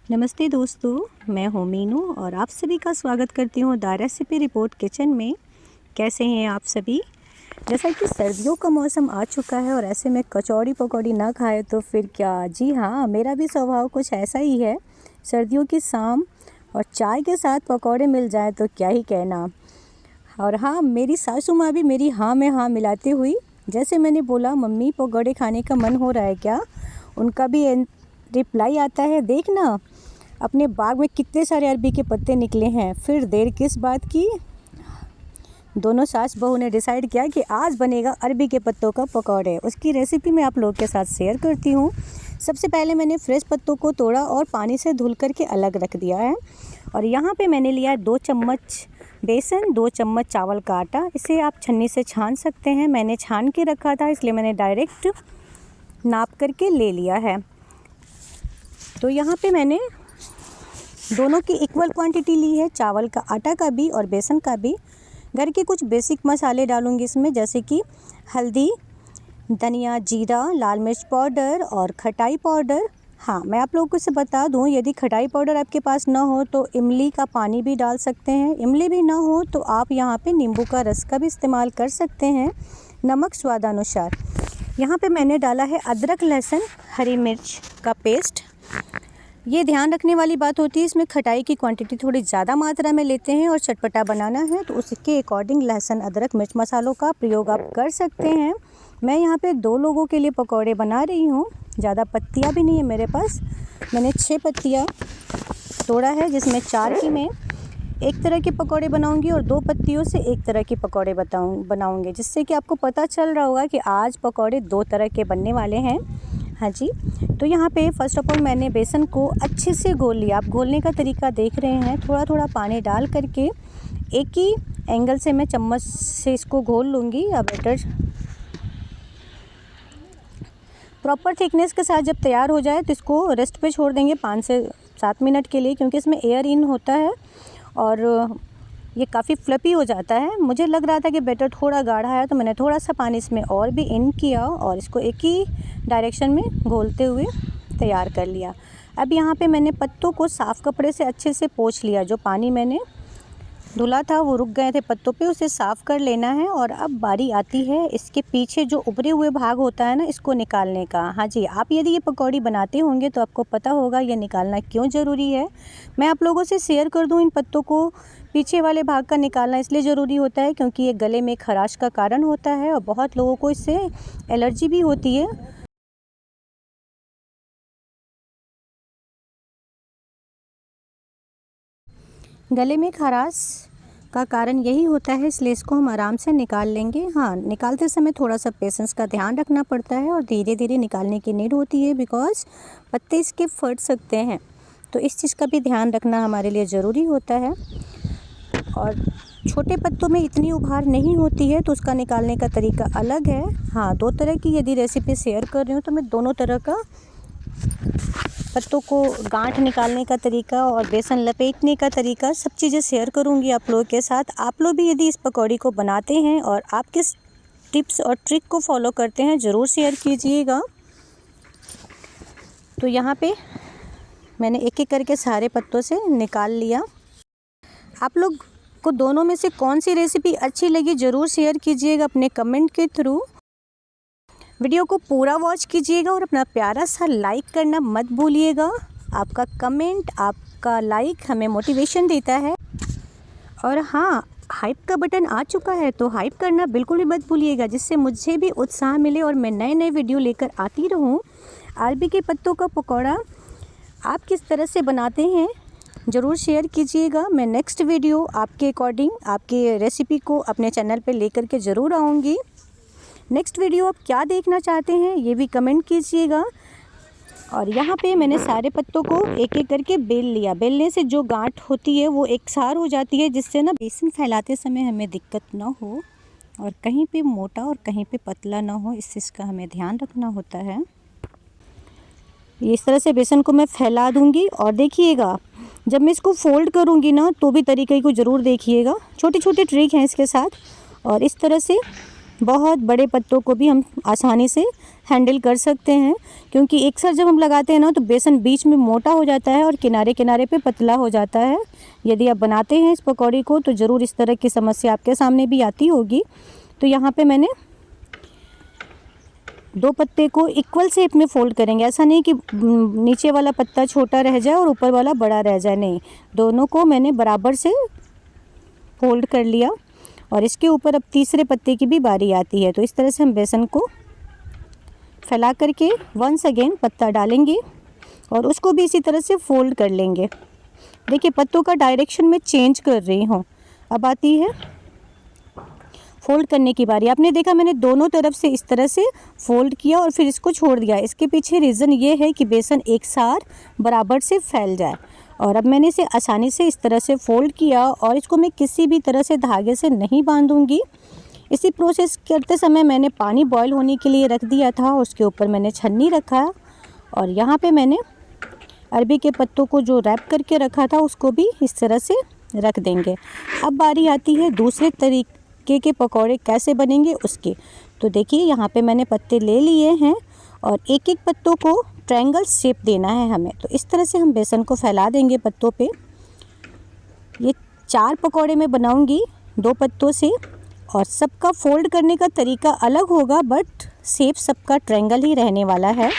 नमस्ते दोस्तों, मैं हूँ मीनू और आप सभी का स्वागत करती हूँ द रेसिपी रिपोर्ट किचन में। कैसे हैं आप सभी? जैसा कि सर्दियों का मौसम आ चुका है और ऐसे में कचौड़ी पकौड़ी ना खाए तो फिर क्या। जी हाँ, मेरा भी स्वभाव कुछ ऐसा ही है। सर्दियों की शाम और चाय के साथ पकौड़े मिल जाए तो क्या ही कहना। और हाँ, मेरी सासू माँ भी मेरी हाँ में हाँ मिलाती हुई, जैसे मैंने बोला मम्मी पकौड़े खाने का मन हो रहा है क्या, उनका भी रिप्लाई आता है, देखना अपने बाग में कितने सारे अरबी के पत्ते निकले हैं। फिर देर किस बात की, दोनों सास बहू ने डिसाइड किया कि आज बनेगा अरबी के पत्तों का पकौड़े। उसकी रेसिपी मैं आप लोगों के साथ शेयर करती हूँ। सबसे पहले मैंने फ्रेश पत्तों को तोड़ा और पानी से धुल करके अलग रख दिया है। और यहाँ पे मैंने लिया 2 चम्मच बेसन, 2 चम्मच चावल का आटा। इसे आप छन्नी से छान सकते हैं। मैंने छान के रखा था इसलिए मैंने डायरेक्ट नाप करके ले लिया है। तो यहाँ पे मैंने दोनों की इक्वल क्वांटिटी ली है, चावल का आटा का भी और बेसन का भी। घर के कुछ बेसिक मसाले डालूंगी इसमें, जैसे कि हल्दी, धनिया, जीरा, लाल मिर्च पाउडर और खटाई पाउडर। हाँ, मैं आप लोगों को से बता दूं, यदि खटाई पाउडर आपके पास ना हो तो इमली का पानी भी डाल सकते हैं। इमली भी ना हो तो आप यहाँ पे नींबू का रस का भी इस्तेमाल कर सकते हैं। नमक स्वादानुसार। यहाँ पे मैंने डाला है अदरक, लहसुन, हरी मिर्च का पेस्ट। ये ध्यान रखने वाली बात होती है, इसमें खटाई की क्वांटिटी थोड़ी ज़्यादा मात्रा में लेते हैं और चटपटा बनाना है तो उसके अकॉर्डिंग लहसुन, अदरक, मिर्च मसालों का प्रयोग आप कर सकते हैं। मैं यहाँ पे 2 लोगों के लिए पकौड़े बना रही हूँ। ज़्यादा पत्तियाँ भी नहीं है मेरे पास। मैंने 6 पत्तियाँ तोड़ा है, जिसमें 4 की मैं एक तरह के पकौड़े बनाऊंगी और 2 पत्तियों से एक तरह के पकौड़े बनाऊंगी, जिससे कि आपको पता चल रहा होगा कि आज पकौड़े 2 तरह के बनने वाले हैं। हाँ जी, तो यहाँ पे फर्स्ट ऑफ ऑल मैंने बेसन को अच्छे से घोल लिया। आप घोलने का तरीका देख रहे हैं, थोड़ा थोड़ा पानी डाल करके एक ही एंगल से मैं चम्मच से इसको घोल लूँगी। या बैटर प्रॉपर थिकनेस के साथ जब तैयार हो जाए तो इसको रेस्ट पे छोड़ देंगे 5 से 7 मिनट के लिए, क्योंकि इसमें एयर इन होता है और ये काफ़ी फ्लफ़ी हो जाता है। मुझे लग रहा था कि बैटर थोड़ा गाढ़ा है तो मैंने थोड़ा सा पानी इसमें और भी इन किया और इसको एक ही डायरेक्शन में घोलते हुए तैयार कर लिया। अब यहाँ पे मैंने पत्तों को साफ़ कपड़े से अच्छे से पोंछ लिया। जो पानी मैंने धुला था वो रुक गए थे पत्तों पे, उसे साफ़ कर लेना है। और अब बारी आती है इसके पीछे जो उभरे हुए भाग होता है ना, इसको निकालने का। हाँ जी, आप यदि ये पकौड़ी बनाते होंगे तो आपको पता होगा ये निकालना क्यों ज़रूरी है। मैं आप लोगों से शेयर कर दूँ, इन पत्तों को पीछे वाले भाग का निकालना इसलिए ज़रूरी होता है क्योंकि ये गले में खराश का कारण होता है और बहुत लोगों को इससे एलर्जी भी होती है। गले में खराश का कारण यही होता है, इसलिए इसको हम आराम से निकाल लेंगे। हाँ, निकालते समय थोड़ा सा पेशेंस का ध्यान रखना पड़ता है और धीरे धीरे निकालने की नीड होती है, बिकॉज़ पत्ते इसके फट सकते हैं। तो इस चीज़ का भी ध्यान रखना हमारे लिए ज़रूरी होता है। और छोटे पत्तों में इतनी उभार नहीं होती है तो उसका निकालने का तरीका अलग है। हाँ, 2 तरह की यदि रेसिपी शेयर कर रही हूँ तो मैं दोनों तरह का पत्तों को गांठ निकालने का तरीका और बेसन लपेटने का तरीका सब चीज़ें शेयर करूंगी आप लोगों के साथ। आप लोग भी यदि इस पकौड़ी को बनाते हैं और आप किस टिप्स और ट्रिक को फॉलो करते हैं ज़रूर शेयर कीजिएगा। तो यहाँ पे मैंने एक एक करके सारे पत्तों से निकाल लिया। आप लोग को दोनों में से कौन सी रेसिपी अच्छी लगी ज़रूर शेयर कीजिएगा अपने कमेंट के थ्रू। वीडियो को पूरा वॉच कीजिएगा और अपना प्यारा सा लाइक करना मत भूलिएगा। आपका कमेंट, आपका लाइक हमें मोटिवेशन देता है। और हाँ, हाइप का बटन आ चुका है तो हाइप करना बिल्कुल भी मत भूलिएगा, जिससे मुझे भी उत्साह मिले और मैं नए नए वीडियो लेकर आती रहूँ। अरबी के पत्तों का पकौड़ा आप किस तरह से बनाते हैं ज़रूर शेयर कीजिएगा। मैं नेक्स्ट वीडियो आपके अकॉर्डिंग आपकी रेसिपी को अपने चैनल पे लेकर के ज़रूर आऊँगी। नेक्स्ट वीडियो आप क्या देखना चाहते हैं ये भी कमेंट कीजिएगा। और यहाँ पे मैंने सारे पत्तों को एक एक करके बेल लिया। बेलने से जो गांठ होती है वो एकसार हो जाती है, जिससे ना बेसन फैलाते समय हमें दिक्कत ना हो और कहीं पे मोटा और कहीं पे पतला ना हो, इस चीज़ का हमें ध्यान रखना होता है। इस तरह से बेसन को मैं फैला दूँगी और देखिएगा जब मैं इसको फोल्ड करूँगी ना तो भी तरीके को ज़रूर देखिएगा। छोटे छोटे ट्रिक हैं इसके साथ। और इस तरह से बहुत बड़े पत्तों को भी हम आसानी से हैंडल कर सकते हैं, क्योंकि एक साथ जब हम लगाते हैं ना तो बेसन बीच में मोटा हो जाता है और किनारे किनारे पे पतला हो जाता है। यदि आप बनाते हैं इस पकौड़ी को तो ज़रूर इस तरह की समस्या आपके सामने भी आती होगी। तो यहाँ पे मैंने 2 पत्ते को इक्वल शेप में फ़ोल्ड करेंगे। ऐसा नहीं कि नीचे वाला पत्ता छोटा रह जाए और ऊपर वाला बड़ा रह जाए, नहीं, दोनों को मैंने बराबर से फ़ोल्ड कर लिया। और इसके ऊपर अब तीसरे पत्ते की भी बारी आती है। तो इस तरह से हम बेसन को फैला करके वंस अगेन पत्ता डालेंगे और उसको भी इसी तरह से फ़ोल्ड कर लेंगे। देखिए पत्तों का डायरेक्शन मैं चेंज कर रही हूँ। अब आती है फ़ोल्ड करने की बारी। आपने देखा मैंने दोनों तरफ से इस तरह से फ़ोल्ड किया और फिर इसको छोड़ दिया। इसके पीछे रीज़न ये है कि बेसन एक साथ बराबर से फैल जाए। और अब मैंने इसे आसानी से इस तरह से फ़ोल्ड किया और इसको मैं किसी भी तरह से धागे से नहीं बांधूंगी। इसी प्रोसेस करते समय मैंने पानी बॉयल होने के लिए रख दिया था, उसके ऊपर मैंने छन्नी रखा और यहाँ पे मैंने अरबी के पत्तों को जो रैप करके रखा था उसको भी इस तरह से रख देंगे। अब बारी आती है दूसरे तरीके के पकौड़े कैसे बनेंगे उसके। तो देखिए यहाँ पे मैंने पत्ते ले लिए हैं और एक एक पत्तों को ट्रायंगल शेप देना है हमें। तो इस तरह से हम बेसन को फैला देंगे पत्तों पे। ये 4 पकौड़े मैं बनाऊंगी 2 पत्तों से और सबका फ़ोल्ड करने का तरीका अलग होगा, बट शेप सबका ट्रायंगल ही रहने वाला है।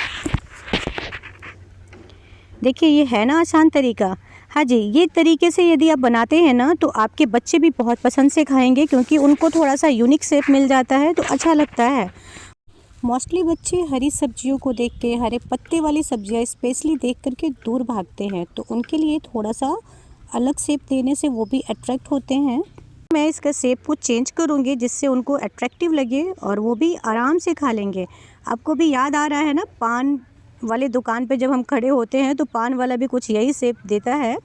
देखिए ये है ना आसान तरीका। हाँ जी, ये तरीके से यदि आप बनाते हैं ना तो आपके बच्चे भी बहुत पसंद से खाएंगे, क्योंकि उनको थोड़ा सा यूनिक शेप मिल जाता है तो अच्छा लगता है। मोस्टली बच्चे हरी सब्जियों को देख के, हरे पत्ते वाली सब्जियां स्पेशली देख करके दूर भागते हैं, तो उनके लिए थोड़ा सा अलग शेप देने से वो भी अट्रैक्ट होते हैं। मैं इसका शेप को चेंज करूँगी जिससे उनको अट्रैक्टिव लगे और वो भी आराम से खा लेंगे। आपको भी याद आ रहा है ना, पान वाले दुकान पे जब हम खड़े होते हैं तो पान वाला भी कुछ यही शेप देता है,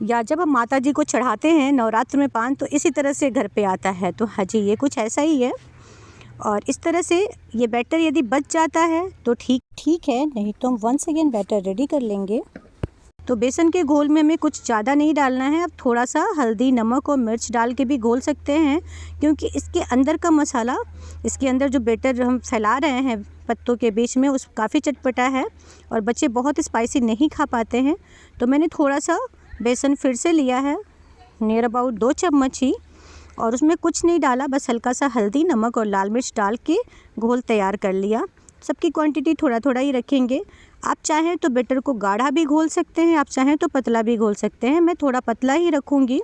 या जब हम माता जी को चढ़ाते हैं नवरात्र में पान तो इसी तरह से घर पे आता है। तो हाँ जी, ये कुछ ऐसा ही है। और इस तरह से ये बैटर यदि बच जाता है तो ठीक है, नहीं तो हम वंस अगेन बैटर रेडी कर लेंगे। तो बेसन के घोल में हमें कुछ ज़्यादा नहीं डालना है। अब थोड़ा सा हल्दी, नमक और मिर्च डाल के भी घोल सकते हैं, क्योंकि इसके अंदर का मसाला, इसके अंदर जो बैटर हम फैला रहे हैं पत्तों के बीच में, उस काफ़ी चटपटा है और बच्चे बहुत स्पाइसी नहीं खा पाते हैं। तो मैंने थोड़ा सा बेसन फिर से लिया है, नियर अबाउट 2 चम्मच ही, और उसमें कुछ नहीं डाला, बस हल्का सा हल्दी, नमक और लाल मिर्च डाल के घोल तैयार कर लिया। सबकी क्वांटिटी थोड़ा थोड़ा ही रखेंगे। आप चाहें तो बैटर को गाढ़ा भी घोल सकते हैं, आप चाहें तो पतला भी घोल सकते हैं। मैं थोड़ा पतला ही रखूँगी,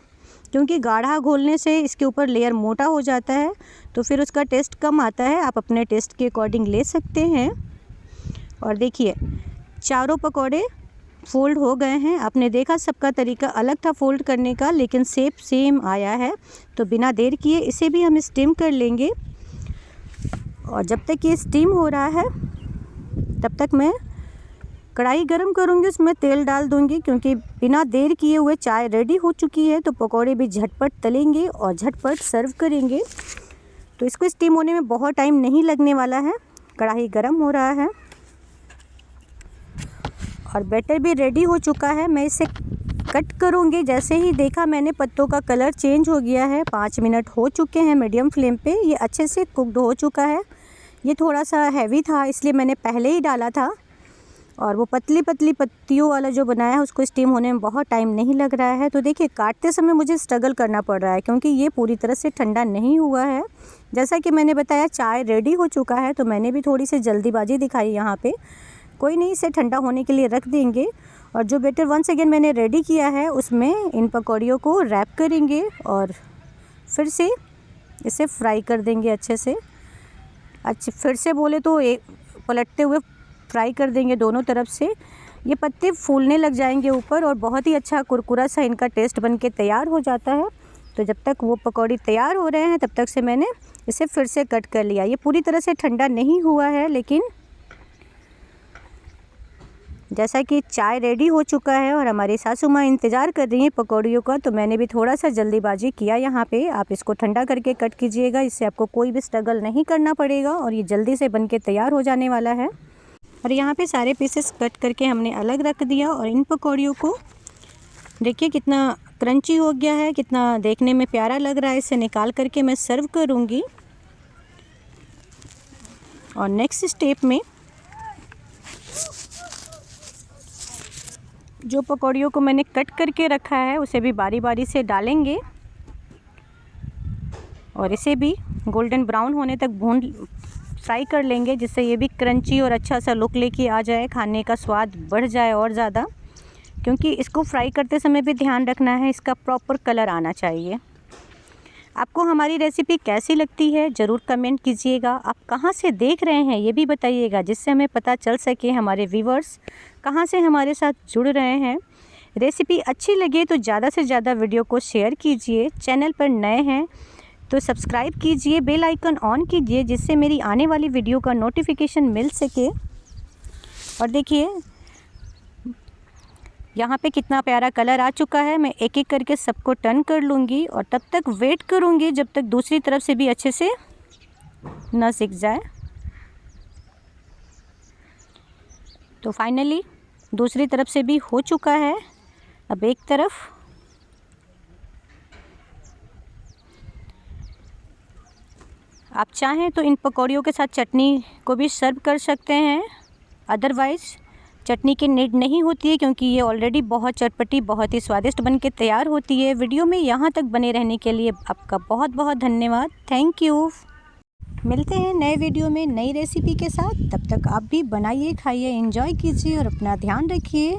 क्योंकि गाढ़ा घोलने से इसके ऊपर लेयर मोटा हो जाता है तो फिर उसका टेस्ट कम आता है। आप अपने टेस्ट के अकॉर्डिंग ले सकते हैं। और देखिए चारों पकौड़े फ़ोल्ड हो गए हैं। आपने देखा सबका तरीका अलग था फ़ोल्ड करने का, लेकिन शेप सेम आया है। तो बिना देर किए इसे भी हम स्टीम कर लेंगे। और जब तक ये स्टीम हो रहा है तब तक मैं कढ़ाई गरम करूँगी, उसमें तेल डाल दूँगी, क्योंकि बिना देर किए हुए चाय रेडी हो चुकी है। तो पकौड़े भी झटपट तलेंगे और झटपट सर्व करेंगे। तो इसको स्टीम होने में बहुत टाइम नहीं लगने वाला है। कढ़ाई गरम हो रहा है और बैटर भी रेडी हो चुका है। मैं इसे कट करूँगी। जैसे ही देखा मैंने पत्तों का कलर चेंज हो गया है। 5 मिनट हो चुके हैं मीडियम फ्लेम पे, ये अच्छे से कुकड हो चुका है। ये थोड़ा सा हैवी था इसलिए मैंने पहले ही डाला था। और वो पतली पतली पत्तियों वाला जो बनाया है उसको स्टीम होने में बहुत टाइम नहीं लग रहा है। तो देखिए काटते समय मुझे स्ट्रगल करना पड़ रहा है, क्योंकि ये पूरी तरह से ठंडा नहीं हुआ है। जैसा कि मैंने बताया चाय रेडी हो चुका है, तो मैंने भी थोड़ी सी जल्दीबाजी दिखाई यहाँ पे। कोई नहीं, इसे ठंडा होने के लिए रख देंगे। और जो बैटर वंस अगेन मैंने रेडी किया है उसमें इन पकौड़ियों को रैप करेंगे और फिर से इसे फ्राई कर देंगे अच्छे से। फिर से बोले तो पलटते हुए फ्राई कर देंगे दोनों तरफ से। ये पत्ते फूलने लग जाएंगे ऊपर और बहुत ही अच्छा कुरकुरा सा इनका टेस्ट बन के तैयार हो जाता है। तो जब तक वो पकौड़ी तैयार हो रहे हैं तब तक से मैंने इसे फिर से कट कर लिया। ये पूरी तरह से ठंडा नहीं हुआ है, लेकिन जैसा कि चाय रेडी हो चुका है और हमारी सासू माँ इंतज़ार कर रही हैं पकौड़ियों का, तो मैंने भी थोड़ा सा जल्दीबाजी किया यहाँ पे। आप इसको ठंडा करके कट कीजिएगा, इससे आपको कोई भी स्ट्रगल नहीं करना पड़ेगा और ये जल्दी से बन के तैयार हो जाने वाला है। और यहाँ पे सारे पीसेस कट करके हमने अलग रख दिया। और इन पकौड़ियों को देखिए कितना क्रंची हो गया है, कितना देखने में प्यारा लग रहा है। इसे निकाल करके मैं सर्व करूँगी। और नेक्स्ट स्टेप में जो पकौड़ियों को मैंने कट करके रखा है उसे भी बारी बारी से डालेंगे और इसे भी गोल्डन ब्राउन होने तक भून फ्राई कर लेंगे, जिससे ये भी क्रंची और अच्छा सा लुक लेके आ जाए, खाने का स्वाद बढ़ जाए और ज़्यादा। क्योंकि इसको फ्राई करते समय भी ध्यान रखना है, इसका प्रॉपर कलर आना चाहिए। आपको हमारी रेसिपी कैसी लगती है ज़रूर कमेंट कीजिएगा। आप कहाँ से देख रहे हैं ये भी बताइएगा, जिससे हमें पता चल सके हमारे व्यूवर्स कहाँ से हमारे साथ जुड़ रहे हैं। रेसिपी अच्छी लगे तो ज़्यादा से ज़्यादा वीडियो को शेयर कीजिए। चैनल पर नए हैं तो सब्सक्राइब कीजिए, बेल आइकन ऑन कीजिए, जिससे मेरी आने वाली वीडियो का नोटिफिकेशन मिल सके। और देखिए यहाँ पे कितना प्यारा कलर आ चुका है। मैं एक एक करके सबको टर्न कर लूँगी और तब तक वेट करूँगी जब तक दूसरी तरफ से भी अच्छे से ना सिक जाए। तो फाइनली दूसरी तरफ से भी हो चुका है। अब एक तरफ आप चाहें तो इन पकौड़ियों के साथ चटनी को भी सर्व कर सकते हैं, अदरवाइज़ चटनी की नीड नहीं होती है, क्योंकि ये ऑलरेडी बहुत चटपटी, बहुत ही स्वादिष्ट बनके तैयार होती है। वीडियो में यहाँ तक बने रहने के लिए आपका बहुत बहुत धन्यवाद। Thank you. मिलते हैं नए वीडियो में नई रेसिपी के साथ। तब तक आप भी बनाइए, खाइए, एंजॉय कीजिए और अपना ध्यान रखिए।